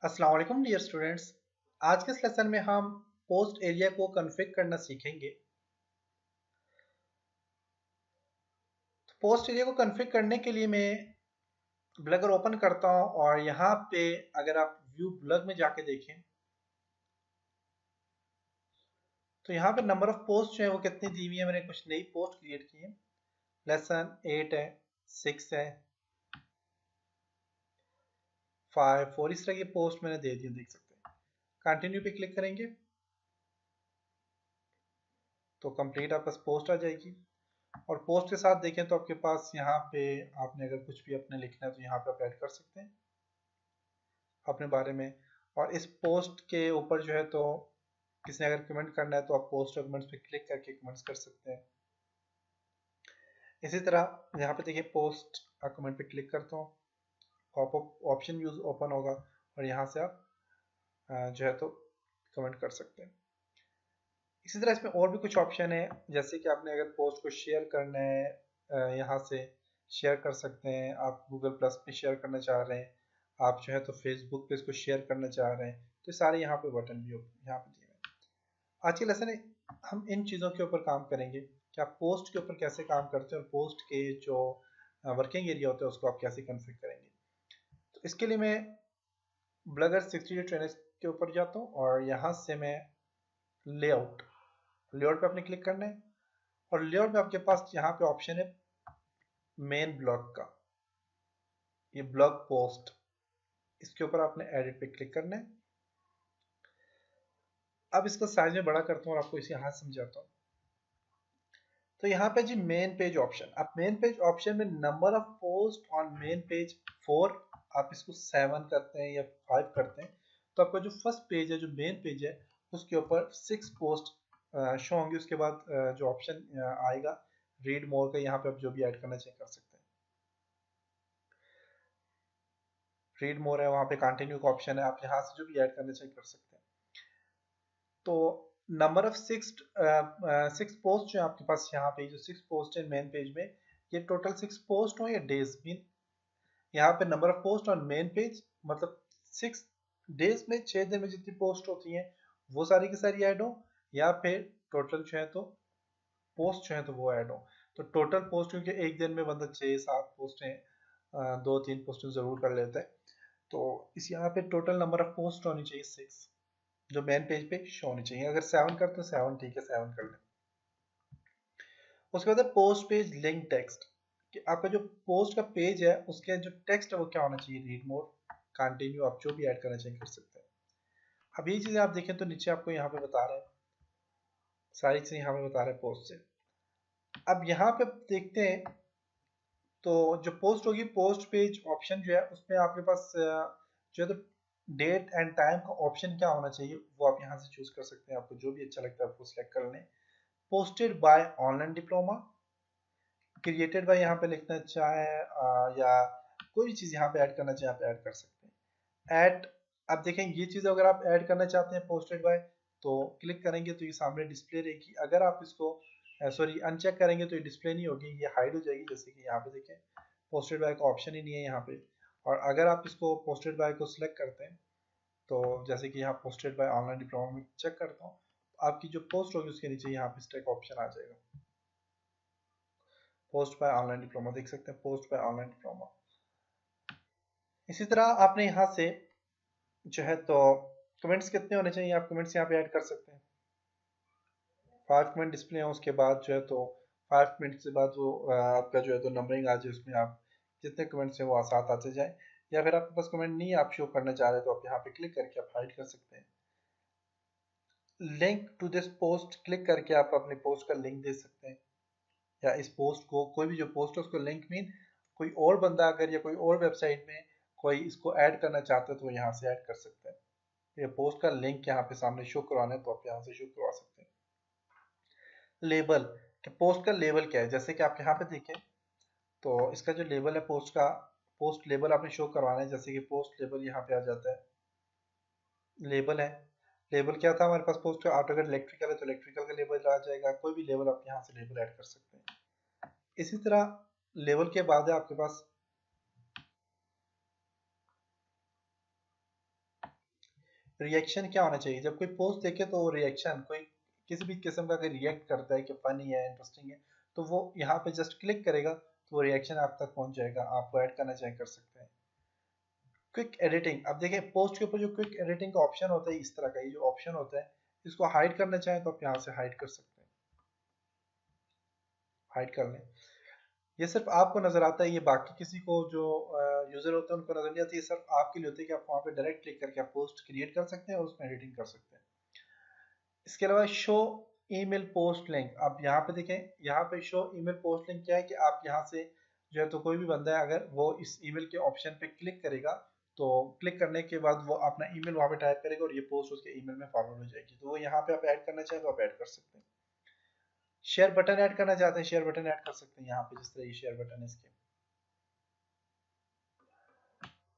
अस्सलाम वालेकुम dear students. आज के इस लेसन में हम पोस्ट एरिया को कॉन्फ़िगर करना सीखेंगे। तो पोस्ट एरिया को कॉन्फ़िगर करने के लिए मैं ब्लगर ओपन करता हूं और यहाँ पे अगर आप व्यू ब्लग में जाके देखें तो यहाँ पे नंबर ऑफ पोस्ट जो है वो कितनी दी हुई है। मैंने कुछ नई पोस्ट क्रिएट की है। लेसन 8 है, 6 है, 5, 4 इस तरह की पोस्ट मैंने दे दी, देख सकते हैं। कंटिन्यू पे क्लिक करेंगे तो कंप्लीट आपके पास पोस्ट आ जाएगी। और पोस्ट के साथ देखें तो आपके पास यहाँ पे आपने अगर कुछ भी अपने लिखना है तो यहाँ पे आप ऐड कर सकते हैं अपने बारे में। और इस पोस्ट के ऊपर जो है तो किसी ने अगर कमेंट करना है तो आप पोस्ट डॉक्यूमेंट्स पे क्लिक करके कमेंट्स कर सकते हैं। इसी तरह यहाँ पे देखिए पोस्ट कमेंट पे क्लिक करता हूँ, पॉपअप ऑप्शन यूज ओपन होगा और यहाँ से आप जो है तो कमेंट कर सकते हैं। इसी तरह इसमें और भी कुछ ऑप्शन है, जैसे कि आपने अगर पोस्ट को शेयर करना है यहाँ से शेयर कर सकते हैं। आप गूगल प्लस पे शेयर करना चाह रहे हैं, आप जो है तो फेसबुक पे इसको शेयर करना चाह रहे हैं, तो सारे यहाँ पे बटन भी यहाँ पे दिए हैं। आज के लेसन हम इन चीज़ों के ऊपर काम करेंगे कि आप पोस्ट के ऊपर कैसे काम करते हैं और पोस्ट के जो वर्किंग एरिया होता है उसको आप कैसे कॉन्फ़िगर करेंगे। तो इसके लिए मैं ब्लगर 60 ट्रेनर्स के ऊपर जाता हूँ और यहाँ से मैं लेआउट लेआउट पे आपने क्लिक करना है और लेआउट में आपके पास यहाँ पे ऑप्शन है मेन ब्लॉग का, ये ब्लॉग पोस्ट, इसके ऊपर आपने एडिट पे क्लिक करना है। अब इसको साइज में बड़ा करता हूँ और आपको इसे यहाँ समझाता हूँ। तो यहाँ पे जी मेन पेज ऑप्शन, आप मेन पेज ऑप्शन में number of post on main page 4, आप इसको 7 करते हैं या 5 करते हैं तो आपका जो फर्स्ट पेज है, जो मेन पेज है, उसके ऊपर 6 पोस्ट शो होंगे। उसके बाद जो ऑप्शन आएगा रीड मोर का, यहाँ पे आप जो भी ऐड करना चाहिए कर सकते हैं। रीड मोर है, वहाँ पे कंटिन्यू का ऑप्शन है, आप यहाँ से जो भी ऐड करना चाहिए कर सकते हैं। तो नंबर ऑफ 6 पोस्ट जो है आपके पास यहाँ पे, जो 6 पोस्ट है मेन पेज में, ये टोटल 6 पोस्ट हो या डेज मीन, यहाँ पे number of post on main page मतलब 6 डेज में, 6 दिन में जितनी पोस्ट होती हैं वो सारी की सारी ऐड हो, या फिर टोटल जो है तो पोस्ट जो है तो वो ऐड हो। तो टोटल पोस्ट, क्योंकि एक दिन में बंदा 6-7 पोस्टें 2-3 पोस्टें जरूर कर लेता है, तो इस यहाँ पे टोटल नंबर ऑफ पोस्ट होनी चाहिए 6, जो मेन पेज पे शो होनी चाहिए। अगर 7 करते हो 7 ठीक है, 7 कर लें। उसके बाद पोस्ट पेज लिंक टेक्स्ट, कि आपका जो पोस्ट का पेज है उसके जो टेक्स्ट है वो क्या होना चाहिए, रीड मोर, कंटिन्यू, आप जो भी ऐड करना चाहिए कर सकते हैं। अब ये चीज़ें आप देखें तो नीचे आपको यहाँ पे बता रहे हैं, सारी चीज़ें यहाँ पे बता रहे हैं पोस्ट से। अब यहाँ पे देखते हैं तो जो पोस्ट होगी, पोस्ट पेज ऑप्शन जो है उसमें आपके पास जो है तो डेट एंड टाइम का ऑप्शन क्या होना चाहिए वो आप यहाँ से चूज कर सकते हैं। आपको जो भी अच्छा लगता है आपको सिलेक्ट कर लें। Posted by online diploma, created by यहाँ पे लिखना चाहे या कोई भी चीज़ यहाँ पे ऐड करना चाहे आप ऐड कर सकते हैं। ऐड, अब देखें ये चीज़ अगर आप ऐड करना चाहते हैं पोस्टेड बाय, तो क्लिक करेंगे तो ये सामने डिस्प्ले रहेगी। अगर आप इसको सॉरी अनचेक करेंगे तो ये डिस्प्ले नहीं होगी, ये हाइड हो जाएगी। जैसे कि यहाँ पे देखें पोस्टेड बाय का ऑप्शन ही नहीं है यहाँ पे। और अगर आप इसको पोस्टेड बाय को सिलेक्ट करते हैं तो जैसे कि यहाँ पोस्टेड बाय ऑनलाइन डिप्लोमा में चेक करता हूँ, आपकी जो पोस्ट होगी उसके नीचे यहाँ पे स्टैक ऑप्शन आ जाएगा, पोस्ट बाय ऑनलाइन डिप्लोमा, देख सकते हैं पोस्ट बाय ऑनलाइन डिप्लोमा। इसी तरह आपने यहाँ से जो है तो कमेंट्स कितने होने चाहिए, आप कमेंट्स यहाँ पे ऐड कर सकते हैं। 5 कमेंट डिस्प्ले है, उसके बाद जो है तो 5 मिनट के बाद वो आपका जो है तो नंबरिंग आ जाए, उसमें आप जितने कमेंट्स हैं वो साथ आते जाए। या फिर आपके पास कमेंट नहीं है, आप शो करना चाह रहे हैं, तो आप यहाँ पे क्लिक करके आप हाइड कर सकते हैं। Link to this post, click करके आप अपनी पोस्ट का लिंक दे सकते हैं, या इस पोस्ट को, कोई भी जो पोस्ट है उसको लिंक मीन कोई और बंदा अगर या कोई और वेबसाइट में कोई इसको ऐड करना चाहते हैं तो यहाँ से ऐड कर सकते हैं। ये पोस्ट का लिंक यहाँ पे सामने शो करवाना है तो आप यहाँ से शो करवा सकते हैं। लेबल, कि पोस्ट का लेबल क्या है, जैसे कि आप यहाँ पे देखें तो इसका जो लेबल है पोस्ट का, पोस्ट लेबल आपने शो करवाना है। जैसे कि पोस्ट लेबल यहाँ पे आ जाता है, लेबल है, लेबल क्या था हमारे पास पोस्ट का, आप अगर इलेक्ट्रिकल है तो इलेक्ट्रिकल का लेबल आ जाएगा, कोई भी लेबल आप यहाँ से लेबल ऐड कर सकते हैं। इसी तरह लेबल के बाद है आपके पास रिएक्शन क्या होना चाहिए जब कोई पोस्ट देखे, तो रिएक्शन कोई किसी भी किस्म का अगर रिएक्ट करता है कि फनी है, इंटरेस्टिंग है, तो वो यहाँ पे जस्ट क्लिक करेगा तो वो रिएक्शन आप तक पहुंच जाएगा। आपको ऐड करना चाहे कर सकते हैं। क्विक एडिटिंग, अब देखें पोस्ट के ऊपर जो क्विक एडिटिंग का ऑप्शन होता है, इस तरह का ये जो ऑप्शन होता है, इसको हाइड करना चाहें तो आप यहाँ से हाइड कर सकते हैं, हाइड कर लें। ये सिर्फ आपको नजर आता है, ये बाकी किसी को जो यूजर होते हैं उनको नजर नहीं आती। ये सिर्फ आपके लिए होती है कि आप वहाँ पे डायरेक्ट क्लिक करके आप पोस्ट क्रिएट कर सकते हैं और उसमें एडिटिंग कर सकते हैं। इसके अलावा शो ईमेल पोस्ट लिंक, आप यहाँ पे देखें, यहाँ पे शो ईमेल पोस्ट लिंक क्या है कि आप यहाँ से जो है तो कोई भी बंदा है अगर वो इस ईमेल के ऑप्शन पे क्लिक करेगा, तो क्लिक करने के बाद वो अपना ईमेल वहाँ पे टाइप करेगा और ये पोस्ट उसके ईमेल में फॉरवर्ड हो जाएगी। तो वो यहाँ पे आप ऐड करना चाहें तो आप ऐड कर सकते हैं। शेयर बटन ऐड करना चाहते हैं, शेयर बटन ऐड कर सकते हैं यहाँ पे, जिस तरह ये शेयर बटन है इसके।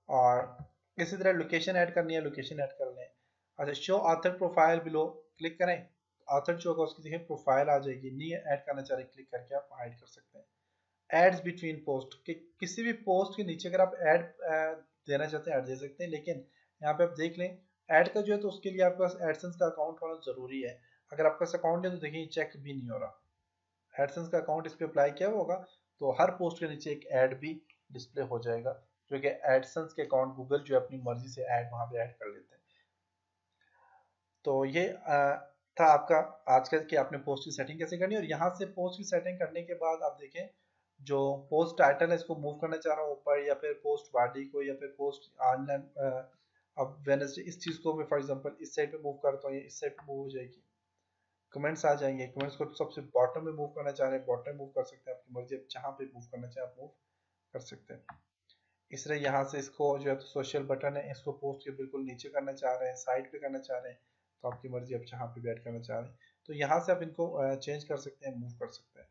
और इसी तरह लोकेशन ऐड करनी है, लोकेशन ऐड कर लें। अच्छा, show author profile below, click करें, ऑथर जो होगा उसकी देखिए प्रोफाइल आ जाएगी। नहीं ऐड करना चाह रहे, क्लिक करके आप हाइड कर सकते हैं। एड्स बिटवीन पोस्ट, कि किसी भी पोस्ट के नीचे अगर आप ऐड देना चाहते हैं ऐड दे सकते हैं, लेकिन यहाँ पे आप देख लें ऐड का जो है तो उसके लिए आपके पास एडसेंस का अकाउंट होना जरूरी है। अगर आपके पास अकाउंट है तो देखिए चेक भी नहीं हो रहा। एडसेंस का अकाउंट इस पर अप्लाई किया होगा तो हर पोस्ट के नीचे एक ऐड भी डिस्प्ले हो जाएगा, जो कि एडसेंस के अकाउंट गूगल जो है अपनी मर्जी से ऐड वहां पे ऐड कर लेते हैं। तो ये था आपका आज का कि आपने पोस्ट की सेटिंग कैसे करनी है। और यहाँ से पोस्ट की सेटिंग करने के बाद आप देखें जो पोस्ट टाइटल है इसको मूव करना चाह रहा हूँ ऊपर, या फिर पोस्ट बॉडी को, या फिर पोस्ट ऑनलाइन, अब वेडनेसडे इस चीज़ को मैं फॉर एग्जांपल इस साइड पे मूव करता हूँ, ये इस साइड पे मूव हो जाएगी। कमेंट्स आ जाएंगे, कमेंट्स को सबसे बॉटम में मूव करना चाह रहे हैं बॉटम मूव कर सकते हैं, आपकी मर्जी, आप जहाँ पे मूव करना चाहें आप मूव कर सकते हैं। इस तरह यहाँ से इसको जो है तो सोशल बटन है, इसको पोस्ट के बिल्कुल नीचे करना चाह रहे हैं, साइड पे करना चाह रहे हैं, तो आपकी मर्जी, आप जहाँ पे भी ऐड करना चाह रहे हैं तो यहाँ से आप इनको चेंज कर सकते हैं, मूव कर सकते हैं।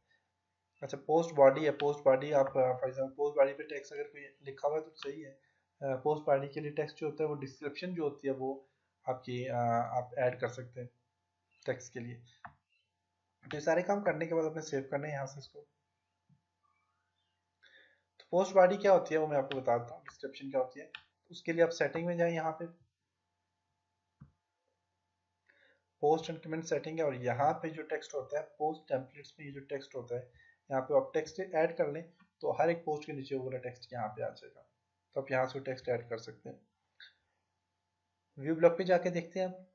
अच्छा, पोस्ट बॉडी है, पोस्ट बॉडी आप फॉर एग्जाम्पल पोस्ट बॉडी पे टेक्स्ट अगर कोई लिखा हुआ है तो सही है। पोस्ट बॉडी के लिए टेक्स्ट जो होता है वो डिस्क्रिप्शन जो होती है वो आपकी आप ऐड कर सकते हैं टेक्स्ट के लिए। तो ये सारे काम करने के बाद अपने सेव करने हैं यहाँ से इसको। तो पोस्ट बॉडी क्या होती है वो मैं आपको बताता हूँ, डिस्क्रिप्शन क्या होती है। उसके लिए आप सेटिंग में जाएं, यहाँ पे पोस्ट एंड कमेंट सेटिंग है, और यहाँ पे जो टेक्स्ट होता है पोस्ट टेम्पलेट्स में, ये जो टेक्स्ट होता है यहाँ पे आप टेक्स्ट ऐड कर लें तो हर एक पोस्ट के नीचे वो वाला टेक्स्ट यहाँ पे आ जाएगा, तो आप यहाँ से टेक्स्ट ऐड कर सकते हैं। व्यू ब्लॉग पे जाके देखते हैं आप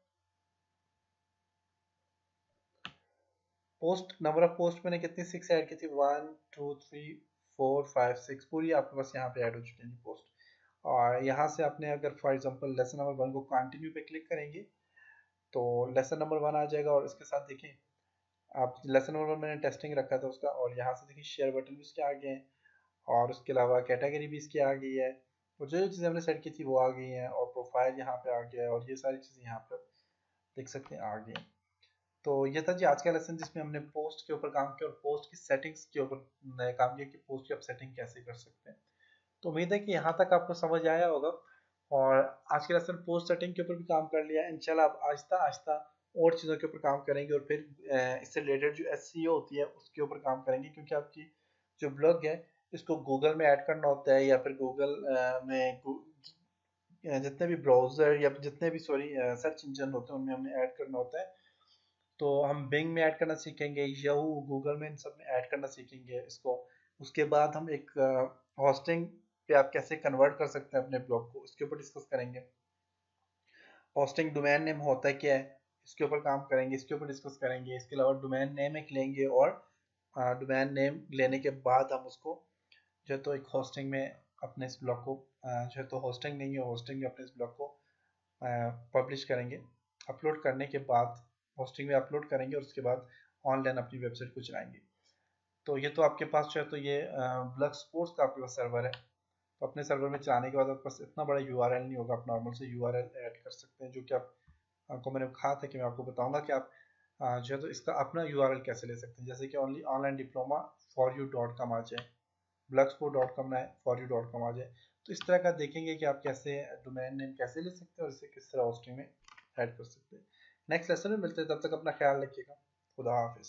पोस्ट, नंबर ऑफ पोस्ट मैंने कितनी 6 ऐड की थी, 1 2 3 4 5 6 पूरी आपके पास यहाँ पे ऐड हो चुकी है पोस्ट। और यहाँ से आपने अगर फॉर एग्जांपल लेसन नंबर 1 को कंटिन्यू पे क्लिक करेंगे तो लेसन नंबर 1 आ जाएगा, और इसके साथ देखिए आप लेसन नंबर 1 मैंने टेस्टिंग रखा था उसका, और यहाँ से देखिए शेयर बटन भी उसके आ गए हैं, और उसके अलावा कैटेगरी भी इसकी आ गई है, और जो जो चीज़ें हमने सेट की थी वो आ गई हैं, और प्रोफाइल यहाँ पे आ गया है, और ये सारी चीज़ें यहाँ पे देख सकते हैं आ गई हैं। तो ये था जी आज का लेसन जिसमें हमने पोस्ट के ऊपर काम किया और पोस्ट की सेटिंग्स के ऊपर काम किया कि पोस्ट की आप सेटिंग कैसे कर सकते हैं। तो उम्मीद है कि यहाँ तक आपको समझ आया होगा, और आज के लेसन पोस्ट सेटिंग के ऊपर भी काम कर लिया। इंशाल्लाह आप आहिस्ता आहिस्ता और चीज़ों के ऊपर काम करेंगे, और फिर इससे रिलेटेड जो एसईओ होती है उसके ऊपर काम करेंगे, क्योंकि आपकी जो ब्लॉग है इसको गूगल में ऐड करना होता है, या फिर गूगल में जितने भी ब्राउज़र या जितने भी सॉरी सर्च इंजन होते हैं उनमें हमने ऐड करना होता है। तो हम बिंग में ऐड करना सीखेंगे, याहू गूगल में, इन सब में ऐड करना सीखेंगे इसको। उसके बाद हम एक होस्टिंग पे आप कैसे कन्वर्ट कर सकते हैं अपने ब्लॉग को, इसके ऊपर डिस्कस करेंगे। होस्टिंग डोमेन नेम होता है क्या है, इसके ऊपर काम करेंगे, इसके ऊपर डिस्कस करेंगे। इसके अलावा डोमेन नेम एक लेंगे, और डोमेन नेम लेने के बाद हम उसको जो है तो एक होस्टिंग में अपने इस ब्लॉग को जो है तो होस्टिंग नहीं है, होस्टिंग में अपने इस ब्लॉग को पब्लिश करेंगे। अपलोड करने के बाद होस्टिंग में अपलोड करेंगे, और उसके बाद ऑनलाइन अपनी वेबसाइट को चलाएंगे। तो ये तो आपके पास जो है तो ये ब्लॉग स्पोर्ट्स का आपके पास सर्वर है, तो अपने सर्वर में चलाने के बाद आपके पास इतना बड़ा यूआरएल नहीं होगा, आप नॉर्मल से यूआरएल ऐड कर सकते हैं, जो कि आपको मैंने कहा था कि मैं आपको बताऊंगा कि आप जो है तो इसका अपना यूआरएल कैसे ले सकते हैं। जैसे कि only online diploma for you.com आ जाए, blogsport.com ना for you.com आ जाए, तो इस तरह का देखेंगे कि आप कैसे डोमेन नेम कैसे ले सकते हैं और इसे किस तरह होस्टिंग में ऐड कर सकते हैं। नेक्स्ट लेसन में मिलते हैं, तब तक अपना ख्याल रखिएगा। खुदा हाफिज़।